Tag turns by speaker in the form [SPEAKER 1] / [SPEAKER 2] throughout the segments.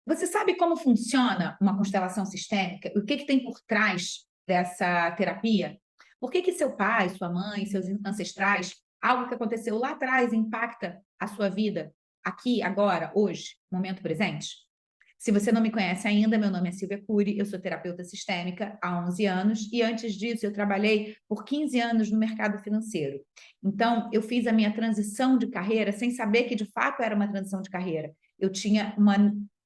[SPEAKER 1] Você sabe como funciona uma constelação sistêmica? O que que tem por trás dessa terapia? Por que que seu pai, sua mãe, seus ancestrais, algo que aconteceu lá atrás impacta a sua vida aqui, agora, hoje, momento presente? Se você não me conhece ainda, meu nome é Silvia Cury, eu sou terapeuta sistêmica há 11 anos e antes disso eu trabalhei por 15 anos no mercado financeiro. Então, eu fiz a minha transição de carreira sem saber que de fato era uma transição de carreira. Eu tinha uma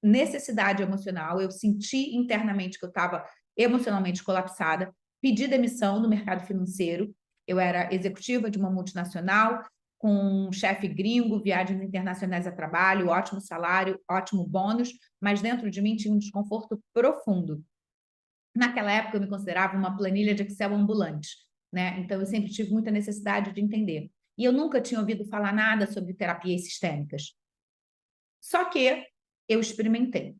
[SPEAKER 1] necessidade emocional, eu senti internamente que eu estava emocionalmente colapsada, pedi demissão no mercado financeiro, eu era executiva de uma multinacional, com um chefe gringo, viagens internacionais a trabalho, ótimo salário, ótimo bônus, mas dentro de mim tinha um desconforto profundo. Naquela época eu me considerava uma planilha de Excel ambulante, né? Então eu sempre tive muita necessidade de entender. E eu nunca tinha ouvido falar nada sobre terapias sistêmicas. Só que eu experimentei.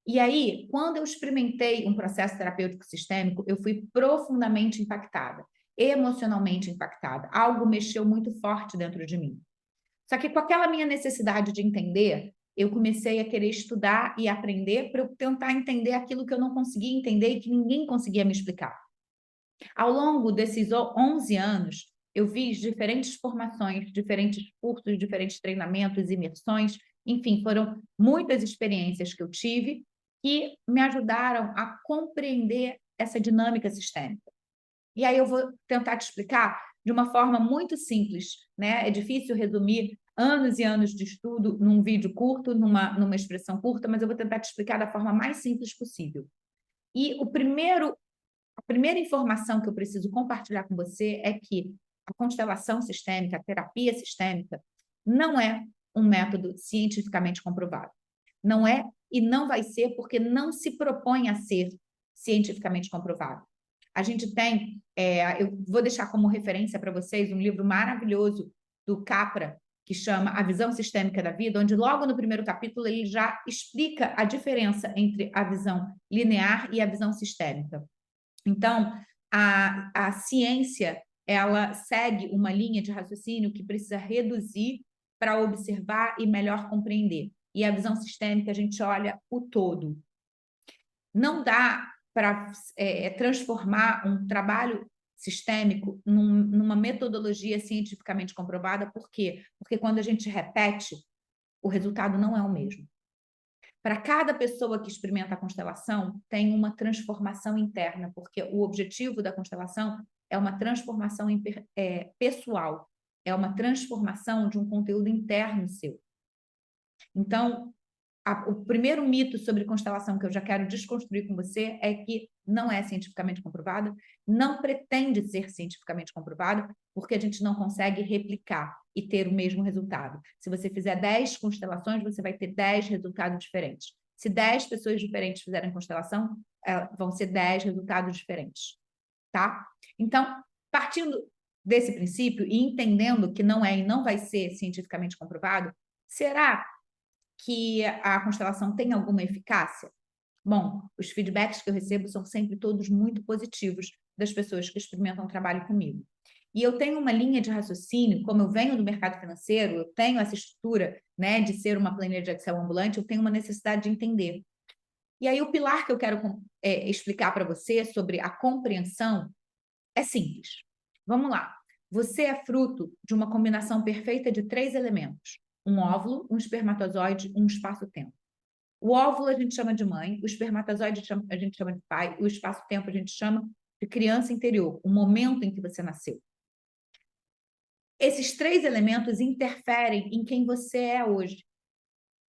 [SPEAKER 1] E aí, quando eu experimentei um processo terapêutico sistêmico, eu fui profundamente impactada, emocionalmente impactada. Algo mexeu muito forte dentro de mim. Só que com aquela minha necessidade de entender, eu comecei a querer estudar e aprender para eu tentar entender aquilo que eu não conseguia entender e que ninguém conseguia me explicar. Ao longo desses 11 anos, eu fiz diferentes formações, diferentes cursos, diferentes treinamentos, imersões, enfim, foram muitas experiências que eu tive que me ajudaram a compreender essa dinâmica sistêmica. E aí eu vou tentar te explicar de uma forma muito simples, né? É difícil resumir anos e anos de estudo num vídeo curto, numa expressão curta, mas eu vou tentar te explicar da forma mais simples possível. E a primeira informação que eu preciso compartilhar com você é que a constelação sistêmica, a terapia sistêmica, não é um método cientificamente comprovado. Não é e não vai ser porque não se propõe a ser cientificamente comprovado. A gente tem, eu vou deixar como referência para vocês um livro maravilhoso do Capra, que chama A Visão Sistêmica da Vida, onde logo no primeiro capítulo ele já explica a diferença entre a visão linear e a visão sistêmica. Então, a ciência, ela segue uma linha de raciocínio que precisa reduzir para observar e melhor compreender. E a visão sistêmica, a gente olha o todo. Não dá para transformar um trabalho sistêmico numa metodologia cientificamente comprovada. Por quê? Porque quando a gente repete, o resultado não é o mesmo. Para cada pessoa que experimenta a constelação, tem uma transformação interna, porque o objetivo da constelação é uma transformação pessoal, é uma transformação de um conteúdo interno seu. Então, o primeiro mito sobre constelação que eu já quero desconstruir com você é que não é cientificamente comprovada, não pretende ser cientificamente comprovada, porque a gente não consegue replicar e ter o mesmo resultado. Se você fizer 10 constelações, você vai ter 10 resultados diferentes. Se 10 pessoas diferentes fizerem constelação, vão ser 10 resultados diferentes, tá? Então, partindo desse princípio e entendendo que não é e não vai ser cientificamente comprovado, será que a constelação tem alguma eficácia? Bom, os feedbacks que eu recebo são sempre todos muito positivos das pessoas que experimentam o trabalho comigo. E eu tenho uma linha de raciocínio, como eu venho do mercado financeiro, eu tenho essa estrutura, né, de ser uma planilha de Excel ambulante, eu tenho uma necessidade de entender. E aí o pilar que eu quero explicar para você sobre a compreensão é simples. Vamos lá. Você é fruto de uma combinação perfeita de 3 elementos: um óvulo, um espermatozoide, um espaço-tempo. O óvulo a gente chama de mãe, o espermatozoide a gente chama de pai, o espaço-tempo a gente chama de criança interior, o momento em que você nasceu. Esses 3 elementos interferem em quem você é hoje.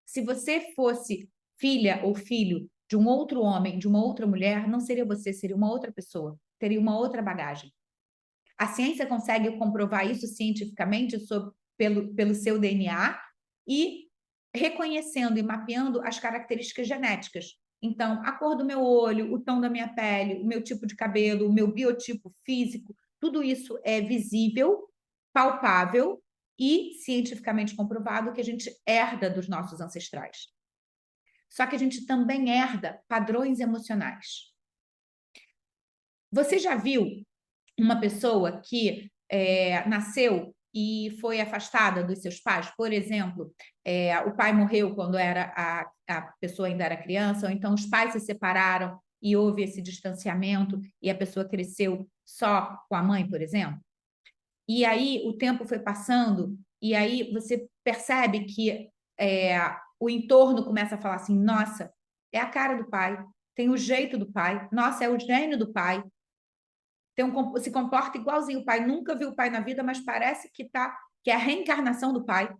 [SPEAKER 1] Se você fosse filha ou filho de um outro homem, de uma outra mulher, não seria você, seria uma outra pessoa, teria uma outra bagagem. A ciência consegue comprovar isso cientificamente pelo seu DNA e reconhecendo e mapeando as características genéticas. Então, a cor do meu olho, o tom da minha pele, o meu tipo de cabelo, o meu biotipo físico, tudo isso é visível, palpável e cientificamente comprovado que a gente herda dos nossos ancestrais. Só que a gente também herda padrões emocionais. Você já viu uma pessoa que nasceu e foi afastada dos seus pais? Por exemplo, o pai morreu quando a pessoa ainda era criança, ou então os pais se separaram e houve esse distanciamento e a pessoa cresceu só com a mãe, por exemplo? E aí o tempo foi passando, e aí você percebe que o entorno começa a falar assim: nossa, é a cara do pai, tem o jeito do pai, nossa, é o gênio do pai, se comporta igualzinho o pai, nunca viu o pai na vida, mas parece que é a reencarnação do pai.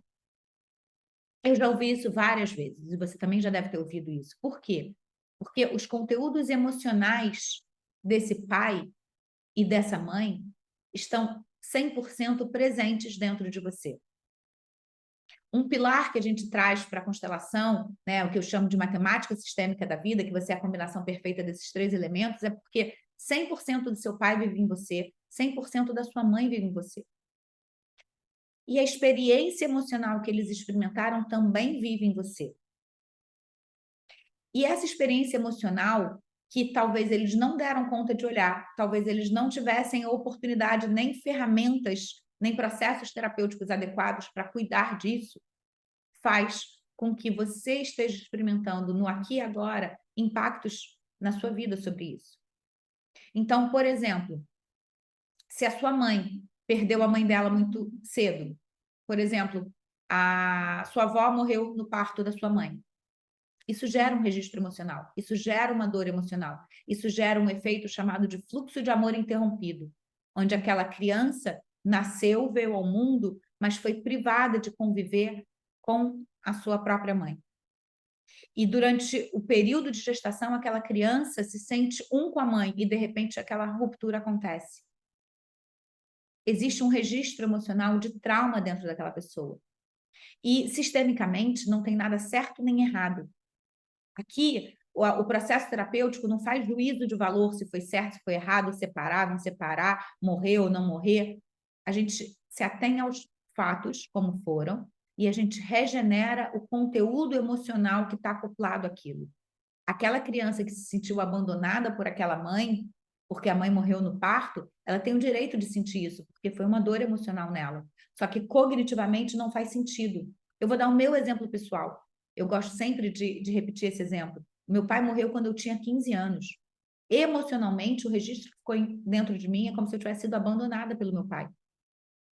[SPEAKER 1] Eu já ouvi isso várias vezes, e você também já deve ter ouvido isso. Por quê? Porque os conteúdos emocionais desse pai e dessa mãe estão 100% presentes dentro de você. Um pilar que a gente traz para a constelação, né, o que eu chamo de matemática sistêmica da vida, que você é a combinação perfeita desses 3 elementos, é porque 100% do seu pai vive em você, 100% da sua mãe vive em você. E a experiência emocional que eles experimentaram também vive em você. E essa experiência emocional, que talvez eles não deram conta de olhar, talvez eles não tivessem oportunidade, nem ferramentas, nem processos terapêuticos adequados para cuidar disso, faz com que você esteja experimentando no aqui e agora impactos na sua vida sobre isso. Então, por exemplo, se a sua mãe perdeu a mãe dela muito cedo, por exemplo, a sua avó morreu no parto da sua mãe. Isso gera um registro emocional, isso gera uma dor emocional, isso gera um efeito chamado de fluxo de amor interrompido, onde aquela criança nasceu, veio ao mundo, mas foi privada de conviver com a sua própria mãe. E durante o período de gestação, aquela criança se sente um com a mãe e, de repente, aquela ruptura acontece. Existe um registro emocional de trauma dentro daquela pessoa. E, sistemicamente, não tem nada certo nem errado. Aqui, o processo terapêutico não faz juízo de valor se foi certo, se foi errado, separar, não separar, morrer ou não morrer. A gente se atém aos fatos como foram e a gente regenera o conteúdo emocional que está acoplado àquilo. Aquela criança que se sentiu abandonada por aquela mãe, porque a mãe morreu no parto, ela tem o direito de sentir isso, porque foi uma dor emocional nela. Só que cognitivamente não faz sentido. Eu vou dar o meu exemplo pessoal. Eu gosto sempre de repetir esse exemplo. Meu pai morreu quando eu tinha 15 anos. Emocionalmente, o registro que ficou dentro de mim é como se eu tivesse sido abandonada pelo meu pai.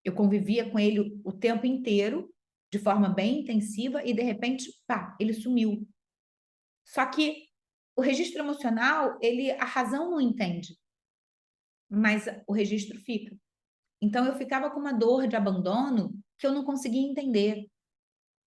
[SPEAKER 1] Eu convivia com ele o tempo inteiro, de forma bem intensiva, e de repente, pá, ele sumiu. Só que o registro emocional, a razão não entende, mas o registro fica. Então, eu ficava com uma dor de abandono que eu não conseguia entender.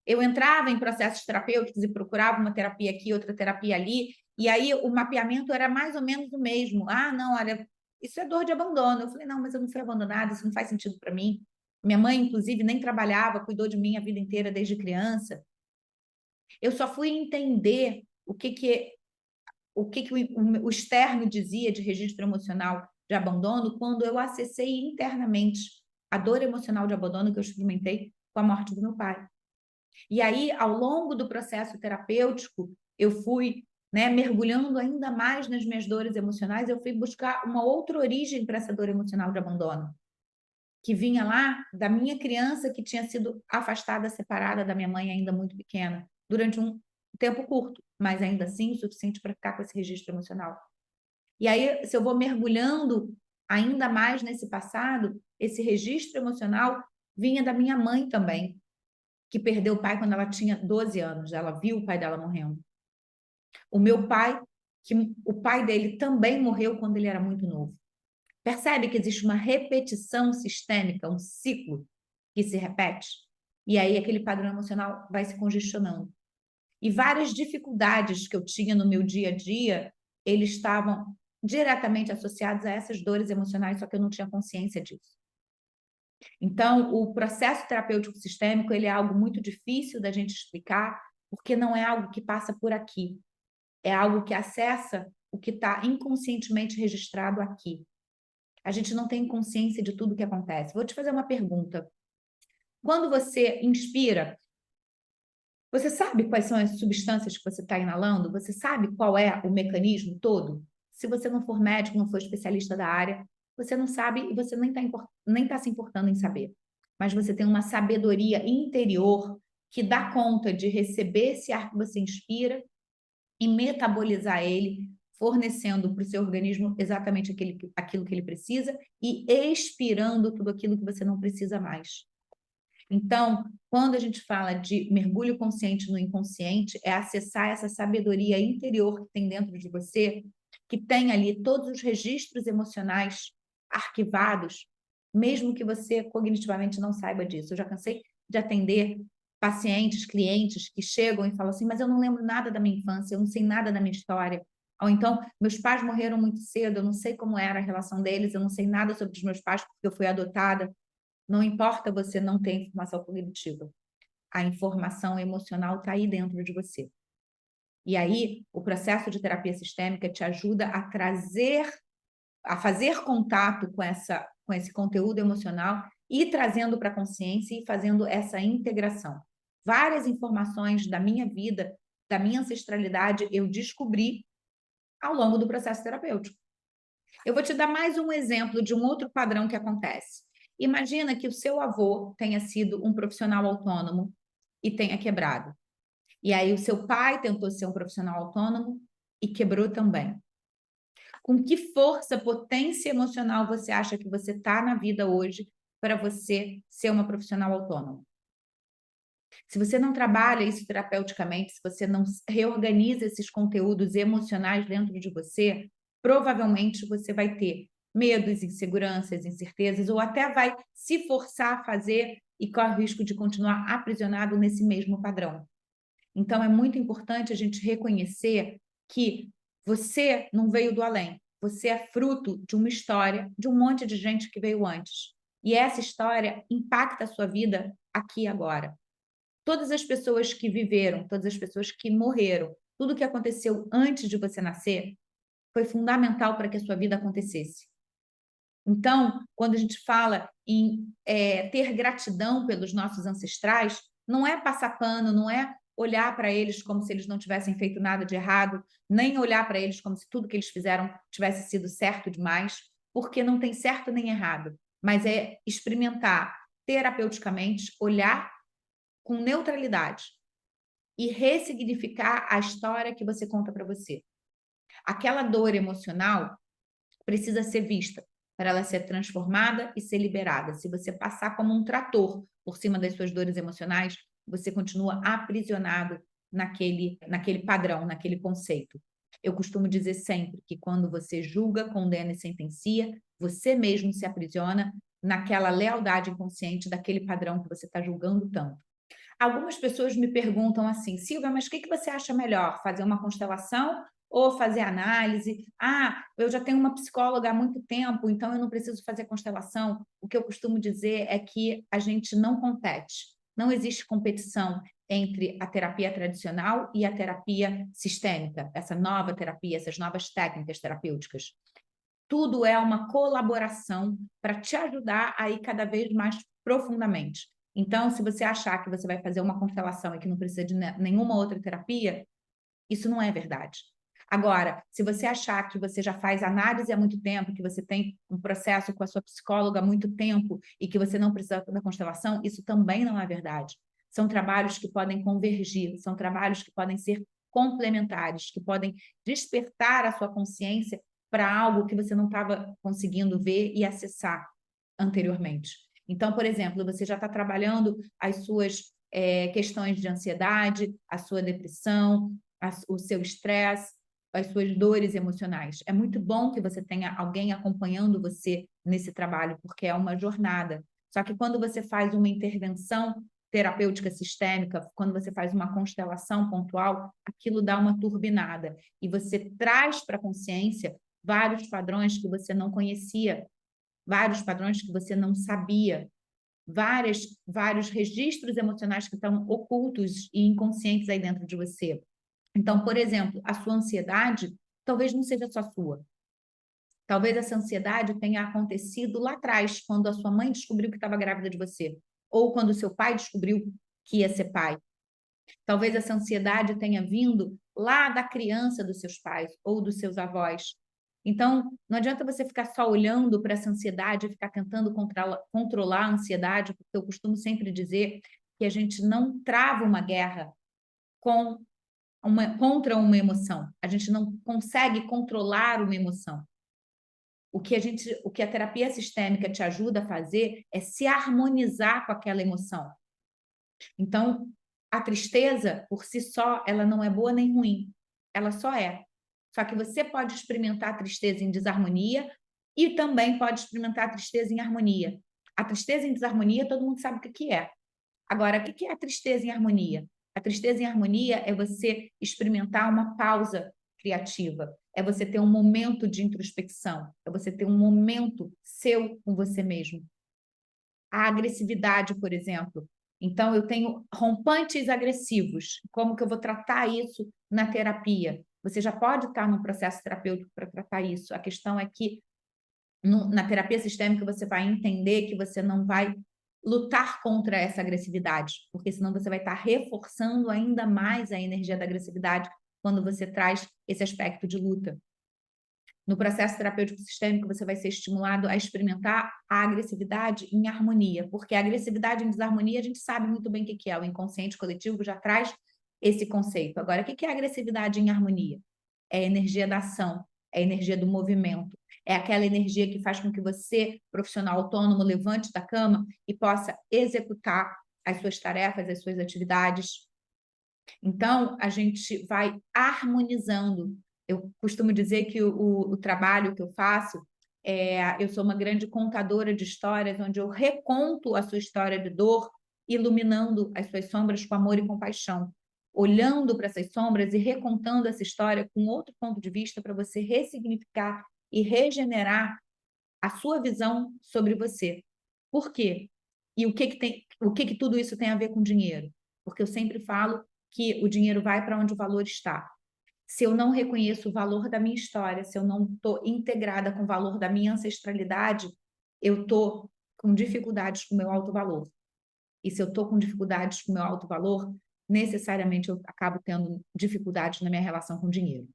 [SPEAKER 1] Eu entrava em processos terapêuticos e procurava uma terapia aqui, outra terapia ali, e aí o mapeamento era mais ou menos o mesmo. Ah, não, olha, isso é dor de abandono. Eu falei, não, mas eu não fui abandonada, isso não faz sentido para mim. Minha mãe, inclusive, nem trabalhava, cuidou de mim a vida inteira desde criança. Eu só fui entender o que o externo dizia de registro emocional de abandono quando eu acessei internamente a dor emocional de abandono que eu experimentei com a morte do meu pai. E aí, ao longo do processo terapêutico, eu fui, né, mergulhando ainda mais nas minhas dores emocionais, eu fui buscar uma outra origem para essa dor emocional de abandono, que vinha lá da minha criança que tinha sido afastada, separada da minha mãe ainda muito pequena, durante um tempo curto, mas ainda assim o suficiente para ficar com esse registro emocional. E aí, se eu vou mergulhando ainda mais nesse passado, esse registro emocional vinha da minha mãe também, que perdeu o pai quando ela tinha 12 anos, ela viu o pai dela morrendo. O meu pai, que o pai dele também morreu quando ele era muito novo. Percebe que existe uma repetição sistêmica, um ciclo que se repete? E aí aquele padrão emocional vai se congestionando. E várias dificuldades que eu tinha no meu dia a dia, eles estavam diretamente associados a essas dores emocionais, só que eu não tinha consciência disso. Então, o processo terapêutico sistêmico, ele é algo muito difícil da gente explicar, porque não é algo que passa por aqui. É algo que acessa o que está inconscientemente registrado aqui. A gente não tem consciência de tudo que acontece. Vou te fazer uma pergunta. Quando você inspira, você sabe quais são as substâncias que você está inalando? Você sabe qual é o mecanismo todo? Se você não for médico, não for especialista da área, você não sabe e você nem tá se importando em saber. mas você tem uma sabedoria interior que dá conta de receber esse ar que você inspira e metabolizar ele, fornecendo para o seu organismo exatamente aquilo que ele precisa e expirando tudo aquilo que você não precisa mais. Então, quando a gente fala de mergulho consciente no inconsciente, é acessar essa sabedoria interior que tem dentro de você, que tem ali todos os registros emocionais arquivados, mesmo que você cognitivamente não saiba disso. Eu já cansei de atender pacientes, clientes que chegam e falam assim, mas eu não lembro nada da minha infância, eu não sei nada da minha história. Ou então, meus pais morreram muito cedo, eu não sei como era a relação deles, eu não sei nada sobre os meus pais porque eu fui adotada. Não importa você não ter informação cognitiva, a informação emocional está aí dentro de você. E aí, o processo de terapia sistêmica te ajuda a fazer contato com esse conteúdo emocional e trazendo para a consciência e fazendo essa integração. Várias informações da minha vida, da minha ancestralidade, eu descobri ao longo do processo terapêutico. Eu vou te dar mais um exemplo de um outro padrão que acontece. Imagina que o seu avô tenha sido um profissional autônomo e tenha quebrado. E aí o seu pai tentou ser um profissional autônomo e quebrou também. Com que força, potência emocional você acha que você está na vida hoje para você ser uma profissional autônoma? Se você não trabalha isso terapeuticamente, se você não reorganiza esses conteúdos emocionais dentro de você, provavelmente você vai ter medos, inseguranças, incertezas, ou até vai se forçar a fazer e corre o risco de continuar aprisionado nesse mesmo padrão. Então, é muito importante a gente reconhecer que você não veio do além, você é fruto de uma história de um monte de gente que veio antes. E essa história impacta a sua vida aqui e agora. Todas as pessoas que viveram, todas as pessoas que morreram, tudo que aconteceu antes de você nascer foi fundamental para que a sua vida acontecesse. Então, quando a gente fala em ter gratidão pelos nossos ancestrais, não é passar pano, não é olhar para eles como se eles não tivessem feito nada de errado, nem olhar para eles como se tudo que eles fizeram tivesse sido certo demais, porque não tem certo nem errado, mas é experimentar terapeuticamente, olhar com neutralidade e ressignificar a história que você conta para você. Aquela dor emocional precisa ser vista para ela ser transformada e ser liberada. Se você passar como um trator por cima das suas dores emocionais, você continua aprisionado naquele padrão, naquele conceito. Eu costumo dizer sempre que quando você julga, condena e sentencia, você mesmo se aprisiona naquela lealdade inconsciente daquele padrão que você está julgando tanto. Algumas pessoas me perguntam assim, Silvia, mas o que você acha melhor? Fazer uma constelação ou fazer análise? Ah, eu já tenho uma psicóloga há muito tempo, então eu não preciso fazer constelação. O que eu costumo dizer é que a gente não compete. Não existe competição entre a terapia tradicional e a terapia sistêmica, essa nova terapia, essas novas técnicas terapêuticas. Tudo é uma colaboração para te ajudar a ir cada vez mais profundamente. Então, se você achar que você vai fazer uma constelação e que não precisa de nenhuma outra terapia, isso não é verdade. Agora, se você achar que você já faz análise há muito tempo, que você tem um processo com a sua psicóloga há muito tempo e que você não precisa da constelação, isso também não é verdade. São trabalhos que podem convergir, são trabalhos que podem ser complementares, que podem despertar a sua consciência para algo que você não estava conseguindo ver e acessar anteriormente. Então, por exemplo, você já está trabalhando as suas questões de ansiedade, a sua depressão, o seu estresse, as suas dores emocionais. É muito bom que você tenha alguém acompanhando você nesse trabalho, porque é uma jornada. Só que quando você faz uma intervenção terapêutica sistêmica, quando você faz uma constelação pontual, aquilo dá uma turbinada e você traz para a consciência vários padrões que você não conhecia, vários padrões que você não sabia, vários registros emocionais que estão ocultos e inconscientes aí dentro de você. Então, por exemplo, a sua ansiedade talvez não seja só sua. Talvez essa ansiedade tenha acontecido lá atrás, quando a sua mãe descobriu que estava grávida de você, ou quando o seu pai descobriu que ia ser pai. Talvez essa ansiedade tenha vindo lá da criança dos seus pais ou dos seus avós. Então, não adianta você ficar só olhando para essa ansiedade, ficar tentando controlar a ansiedade, porque eu costumo sempre dizer que a gente não trava uma guerra contra uma emoção. A gente não consegue controlar uma emoção. O que a terapia sistêmica te ajuda a fazer é se harmonizar com aquela emoção. Então, a tristeza, por si só, ela não é boa nem ruim. Ela só é. Só que você pode experimentar a tristeza em desarmonia e também pode experimentar a tristeza em harmonia. A tristeza em desarmonia, todo mundo sabe o que é. Agora, o que é a tristeza em harmonia? A tristeza em harmonia é você experimentar uma pausa criativa, é você ter um momento de introspecção, é você ter um momento seu com você mesmo. A agressividade, por exemplo. Então, eu tenho rompantes agressivos. Como que eu vou tratar isso na terapia? Você já pode estar num processo terapêutico para tratar isso. A questão é que na terapia sistêmica você vai entender que você não vai lutar contra essa agressividade, porque senão você vai estar reforçando ainda mais a energia da agressividade quando você traz esse aspecto de luta. No processo terapêutico sistêmico, você vai ser estimulado a experimentar a agressividade em harmonia, porque a agressividade em desarmonia a gente sabe muito bem o que é, o inconsciente coletivo já traz esse conceito. Agora, o que é a agressividade em harmonia? É a energia da ação, é a energia do movimento, é aquela energia que faz com que você, profissional autônomo, levante da cama e possa executar as suas tarefas, as suas atividades. Então, a gente vai harmonizando. Eu costumo dizer que o trabalho que eu faço, eu sou uma grande contadora de histórias, onde eu reconto a sua história de dor, iluminando as suas sombras com amor e compaixão, olhando para essas sombras e recontando essa história com outro ponto de vista para você ressignificar e regenerar a sua visão sobre você. Por quê? E o que tudo isso tem a ver com dinheiro? Porque eu sempre falo que o dinheiro vai para onde o valor está. Se eu não reconheço o valor da minha história, se eu não estou integrada com o valor da minha ancestralidade, eu estou com dificuldades com o meu alto valor. E se eu estou com dificuldades com o meu alto valor, necessariamente eu acabo tendo dificuldades na minha relação com o dinheiro.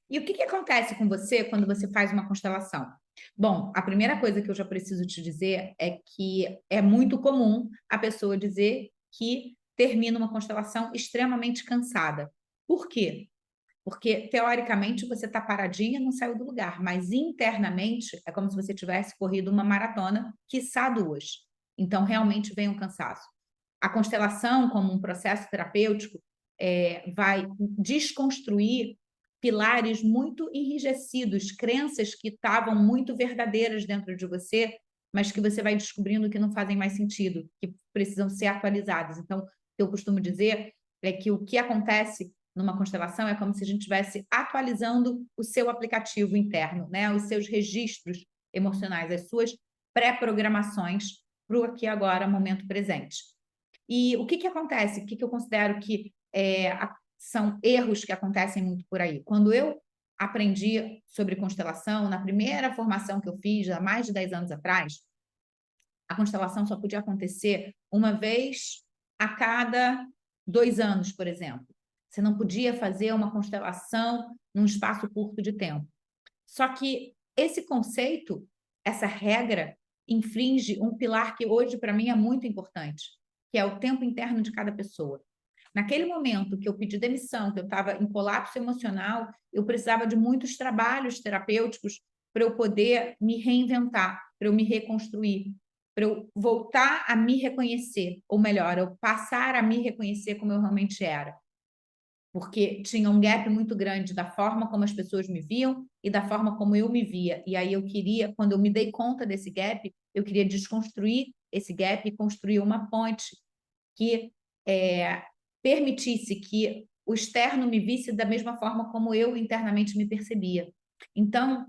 [SPEAKER 1] E o que acontece com você quando você faz uma constelação? Bom, a primeira coisa que eu já preciso te dizer é que é muito comum a pessoa dizer que termina uma constelação extremamente cansada. Por quê? Porque, teoricamente, você está paradinha, não saiu do lugar, mas internamente é como se você tivesse corrido uma maratona, quiçá duas. Então, realmente vem um cansaço. A constelação, como um processo terapêutico, vai desconstruir pilares muito enrijecidos, crenças que estavam muito verdadeiras dentro de você, mas que você vai descobrindo que não fazem mais sentido, que precisam ser atualizadas. Então, o que eu costumo dizer é que o que acontece numa constelação é como se a gente estivesse atualizando o seu aplicativo interno, né? Os seus registros emocionais, as suas pré-programações para o aqui agora, momento presente. E o que acontece? O que eu considero que são erros que acontecem muito por aí? Quando eu aprendi sobre constelação, na primeira formação que eu fiz, há mais de 10 anos atrás, a constelação só podia acontecer uma vez a cada 2 anos, por exemplo. Você não podia fazer uma constelação num espaço curto de tempo. Só que esse conceito, essa regra, infringe um pilar que hoje, para mim, é muito importante, que é o tempo interno de cada pessoa. Naquele momento que eu pedi demissão, que eu estava em colapso emocional, eu precisava de muitos trabalhos terapêuticos para eu poder me reinventar, para eu me reconstruir, para eu voltar a me reconhecer, ou melhor, eu passar a me reconhecer como eu realmente era. Porque tinha um gap muito grande da forma como as pessoas me viam e da forma como eu me via. E aí eu queria, quando eu me dei conta desse gap, eu queria desconstruir esse gap e construir uma ponte que permitisse que o externo me visse da mesma forma como eu internamente me percebia. Então,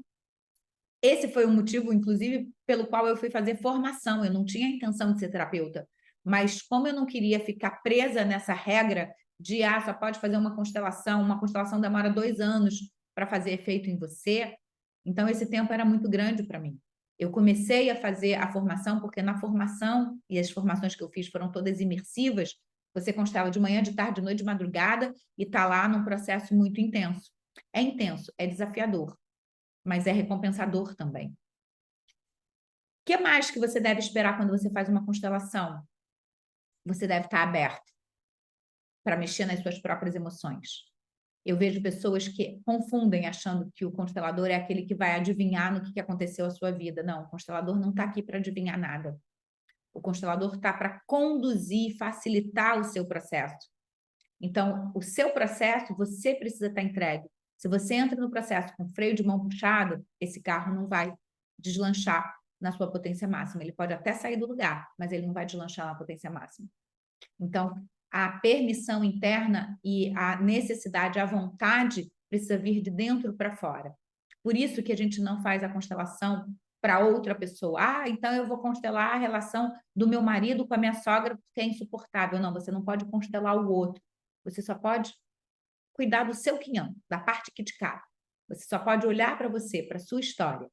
[SPEAKER 1] esse foi o motivo, inclusive, pelo qual eu fui fazer formação. Eu não tinha a intenção de ser terapeuta, mas como eu não queria ficar presa nessa regra de só pode fazer uma constelação demora 2 anos para fazer efeito em você, então esse tempo era muito grande para mim. Eu comecei a fazer a formação porque na formação, e as formações que eu fiz foram todas imersivas, você constela de manhã, de tarde, de noite, de madrugada e está lá num processo muito intenso. É intenso, é desafiador. mas é recompensador também. O que mais que você deve esperar quando você faz uma constelação? Você deve estar aberto para mexer nas suas próprias emoções. Eu vejo pessoas que confundem achando que o constelador é aquele que vai adivinhar no que aconteceu na sua vida. Não, o constelador não está aqui para adivinhar nada. O constelador está para conduzir, facilitar o seu processo. Então, o seu processo, você precisa estar entregue. Se você entra no processo com freio de mão puxado, esse carro não vai deslanchar na sua potência máxima. Ele pode até sair do lugar, mas ele não vai deslanchar na potência máxima. Então, a permissão interna e a necessidade, a vontade, precisa vir de dentro para fora. Por isso que a gente não faz a constelação para outra pessoa. Ah, então eu vou constelar a relação do meu marido com a minha sogra porque é insuportável. Não, você não pode constelar o outro. Você só pode cuidar do seu quinhão, da parte que te cabe. Você só pode olhar para você, para a sua história.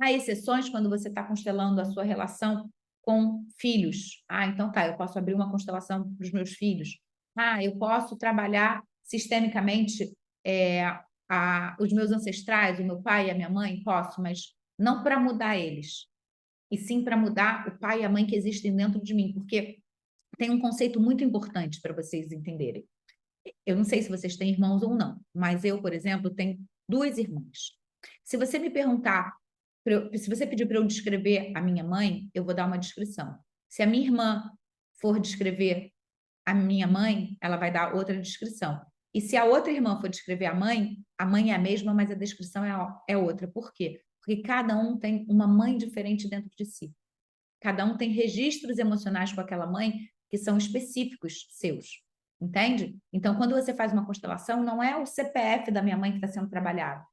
[SPEAKER 1] Há exceções quando você está constelando a sua relação com filhos. Ah, então tá, eu posso abrir uma constelação para os meus filhos. Ah, eu posso trabalhar sistemicamente os meus ancestrais, o meu pai e a minha mãe, posso, mas não para mudar eles, e sim para mudar o pai e a mãe que existem dentro de mim, porque tem um conceito muito importante para vocês entenderem. Eu não sei se vocês têm irmãos ou não, mas eu, por exemplo, tenho 2 irmãs. Se você me perguntar, se você pedir para eu descrever a minha mãe, eu vou dar uma descrição. Se a minha irmã for descrever a minha mãe, ela vai dar outra descrição. E se a outra irmã for descrever a mãe é a mesma, mas a descrição é outra. Por quê? Porque cada um tem uma mãe diferente dentro de si. Cada um tem registros emocionais com aquela mãe que são específicos seus. Entende? Então, quando você faz uma constelação, não é o CPF da minha mãe que está sendo trabalhado.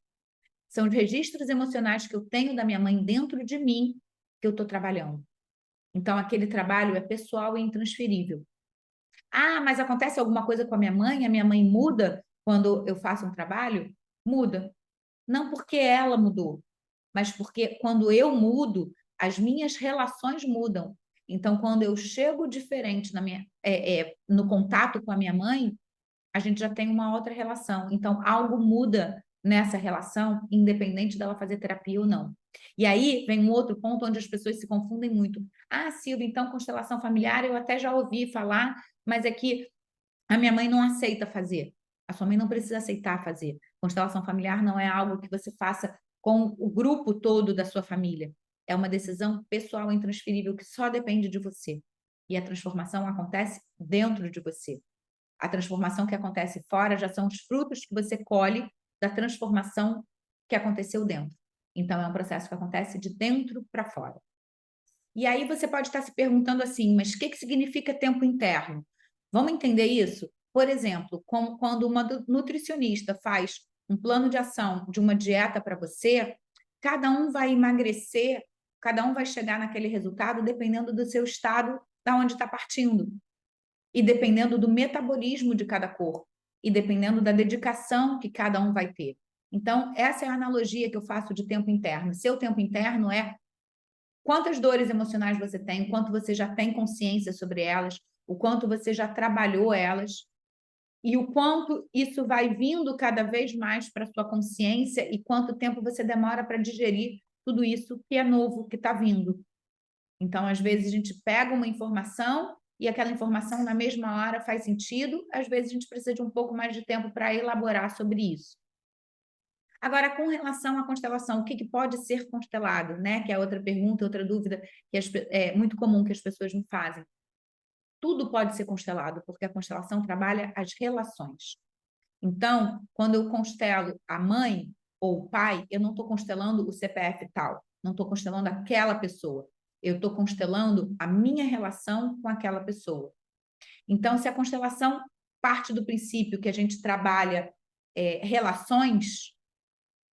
[SPEAKER 1] São os registros emocionais que eu tenho da minha mãe dentro de mim que eu estou trabalhando. Então, aquele trabalho é pessoal e intransferível. Ah, mas acontece alguma coisa com a minha mãe muda quando eu faço um trabalho? Muda. Não porque ela mudou, mas porque quando eu mudo, as minhas relações mudam. Então, quando eu chego diferente no contato com a minha mãe, a gente já tem uma outra relação. Então, algo muda nessa relação, independente dela fazer terapia ou não. E aí vem um outro ponto onde as pessoas se confundem muito. Ah, Silvia, então constelação familiar eu até já ouvi falar, mas é que a minha mãe não aceita fazer. A sua mãe não precisa aceitar fazer. Constelação familiar não é algo que você faça com o grupo todo da sua família. É uma decisão pessoal e intransferível que só depende de você. E a transformação acontece dentro de você. A transformação que acontece fora já são os frutos que você colhe da transformação que aconteceu dentro. Então, é um processo que acontece de dentro para fora. E aí você pode estar se perguntando assim, mas o que significa tempo interno? Vamos entender isso? Por exemplo, quando uma nutricionista faz um plano de ação de uma dieta para você, cada um vai emagrecer, cada um vai chegar naquele resultado dependendo do seu estado, da onde está partindo. E dependendo do metabolismo de cada corpo. E dependendo da dedicação que cada um vai ter. Então, essa é a analogia que eu faço de tempo interno. Seu tempo interno é quantas dores emocionais você tem, quanto você já tem consciência sobre elas, o quanto você já trabalhou elas, e o quanto isso vai vindo cada vez mais para a sua consciência e quanto tempo você demora para digerir tudo isso que é novo, que está vindo. Então, às vezes, a gente pega uma informação e aquela informação na mesma hora faz sentido, às vezes a gente precisa de um pouco mais de tempo para elaborar sobre isso. Agora, com relação à constelação, o que pode ser constelado, né? Que é outra pergunta, outra dúvida que é muito comum que as pessoas me fazem. Tudo pode ser constelado, porque a constelação trabalha as relações. Então, quando eu constelo a mãe ou o pai, eu não estou constelando o CPF tal, não estou constelando aquela pessoa. Eu estou constelando a minha relação com aquela pessoa. Então, se a constelação parte do princípio que a gente trabalha relações,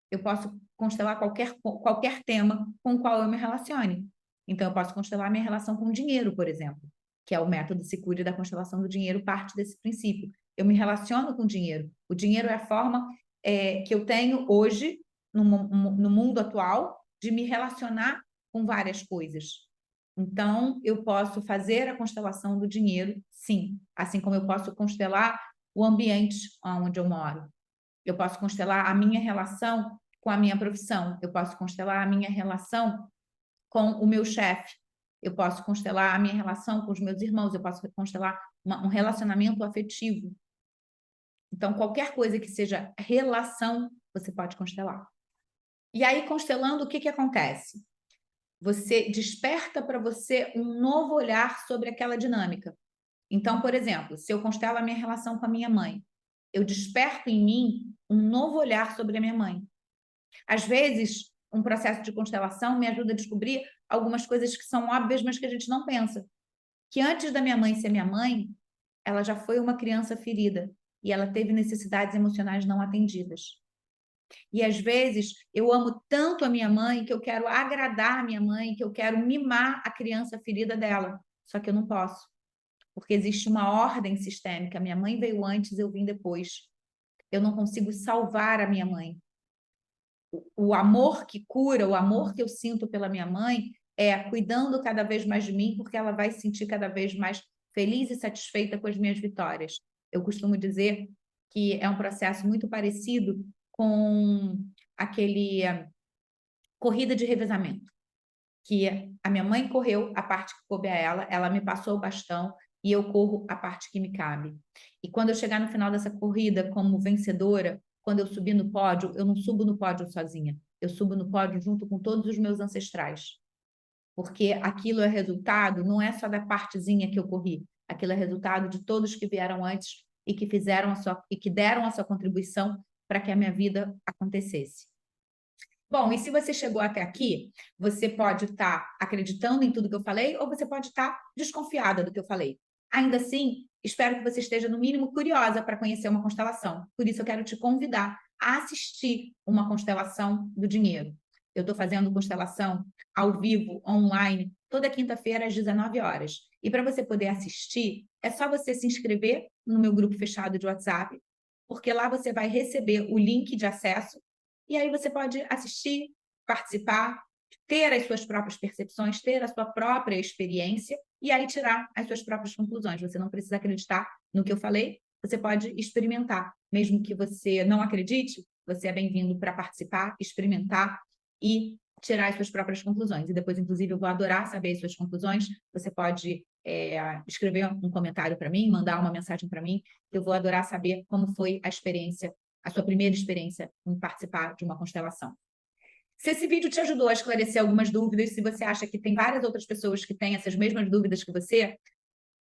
[SPEAKER 1] eu posso constelar qualquer tema com o qual eu me relacione. Então, eu posso constelar minha relação com o dinheiro, por exemplo, que é o método Sicúria da constelação do dinheiro, parte desse princípio. Eu me relaciono com o dinheiro. O dinheiro é a forma que eu tenho hoje, no mundo atual, de me relacionar com várias coisas. Então, eu posso fazer a constelação do dinheiro, sim. Assim como eu posso constelar o ambiente onde eu moro. Eu posso constelar a minha relação com a minha profissão, eu posso constelar a minha relação com o meu chefe, eu posso constelar a minha relação com os meus irmãos, eu posso constelar um relacionamento afetivo. Então, qualquer coisa que seja relação, você pode constelar. E aí, constelando, o que que acontece? Você desperta para você um novo olhar sobre aquela dinâmica. Então, por exemplo, se eu constelo a minha relação com a minha mãe, eu desperto em mim um novo olhar sobre a minha mãe. Às vezes, um processo de constelação me ajuda a descobrir algumas coisas que são óbvias, mas que a gente não pensa. Que antes da minha mãe ser minha mãe, ela já foi uma criança ferida e ela teve necessidades emocionais não atendidas. E às vezes eu amo tanto a minha mãe que eu quero agradar a minha mãe, que eu quero mimar a criança ferida dela. Só que eu não posso, porque existe uma ordem sistêmica. Minha mãe veio antes, eu vim depois. Eu não consigo salvar a minha mãe. O amor que cura, o amor que eu sinto pela minha mãe é cuidando cada vez mais de mim, porque ela vai se sentir cada vez mais feliz e satisfeita com as minhas vitórias. Eu costumo dizer que é um processo muito parecido com aquele corrida de revezamento, que a minha mãe correu a parte que coube a ela me passou o bastão e eu corro a parte que me cabe. E quando eu chegar no final dessa corrida como vencedora, quando eu subir no pódio, eu não subo no pódio sozinha, eu subo no pódio junto com todos os meus ancestrais, porque aquilo é resultado, não é só da partezinha que eu corri, aquilo é resultado de todos que vieram antes e que fizeram e que deram a sua contribuição para que a minha vida acontecesse. Bom, e se você chegou até aqui, você pode estar acreditando em tudo que eu falei ou você pode estar desconfiada do que eu falei. Ainda assim, espero que você esteja, no mínimo, curiosa para conhecer uma constelação. Por isso, eu quero te convidar a assistir uma constelação do dinheiro. Eu estou fazendo constelação ao vivo, online, toda quinta-feira às 19 horas. E para você poder assistir, é só você se inscrever no meu grupo fechado de WhatsApp, porque lá você vai receber o link de acesso e aí você pode assistir, participar, ter as suas próprias percepções, ter a sua própria experiência e aí tirar as suas próprias conclusões. Você não precisa acreditar no que eu falei, você pode experimentar. Mesmo que você não acredite, você é bem-vindo para participar, experimentar e tirar as suas próprias conclusões. E depois, inclusive, eu vou adorar saber as suas conclusões. Você pode escrever um comentário para mim, mandar uma mensagem para mim. Eu vou adorar saber como foi a experiência, a sua primeira experiência em participar de uma constelação. Se esse vídeo te ajudou a esclarecer algumas dúvidas, se você acha que tem várias outras pessoas que têm essas mesmas dúvidas que você,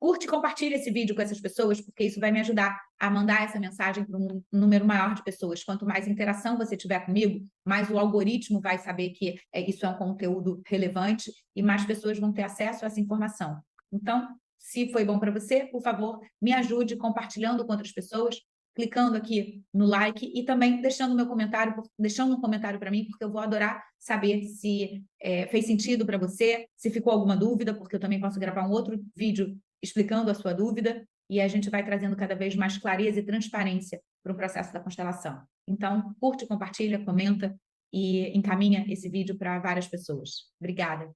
[SPEAKER 1] curte e compartilhe esse vídeo com essas pessoas, porque isso vai me ajudar a mandar essa mensagem para um número maior de pessoas. Quanto mais interação você tiver comigo, mais o algoritmo vai saber que isso é um conteúdo relevante e mais pessoas vão ter acesso a essa informação. Então, se foi bom para você, por favor, me ajude compartilhando com outras pessoas, clicando aqui no like e também deixando um comentário para mim, porque eu vou adorar saber se fez sentido para você, se ficou alguma dúvida, porque eu também posso gravar um outro vídeo explicando a sua dúvida e a gente vai trazendo cada vez mais clareza e transparência para o processo da constelação. Então, curte, compartilha, comenta e encaminha esse vídeo para várias pessoas. Obrigada.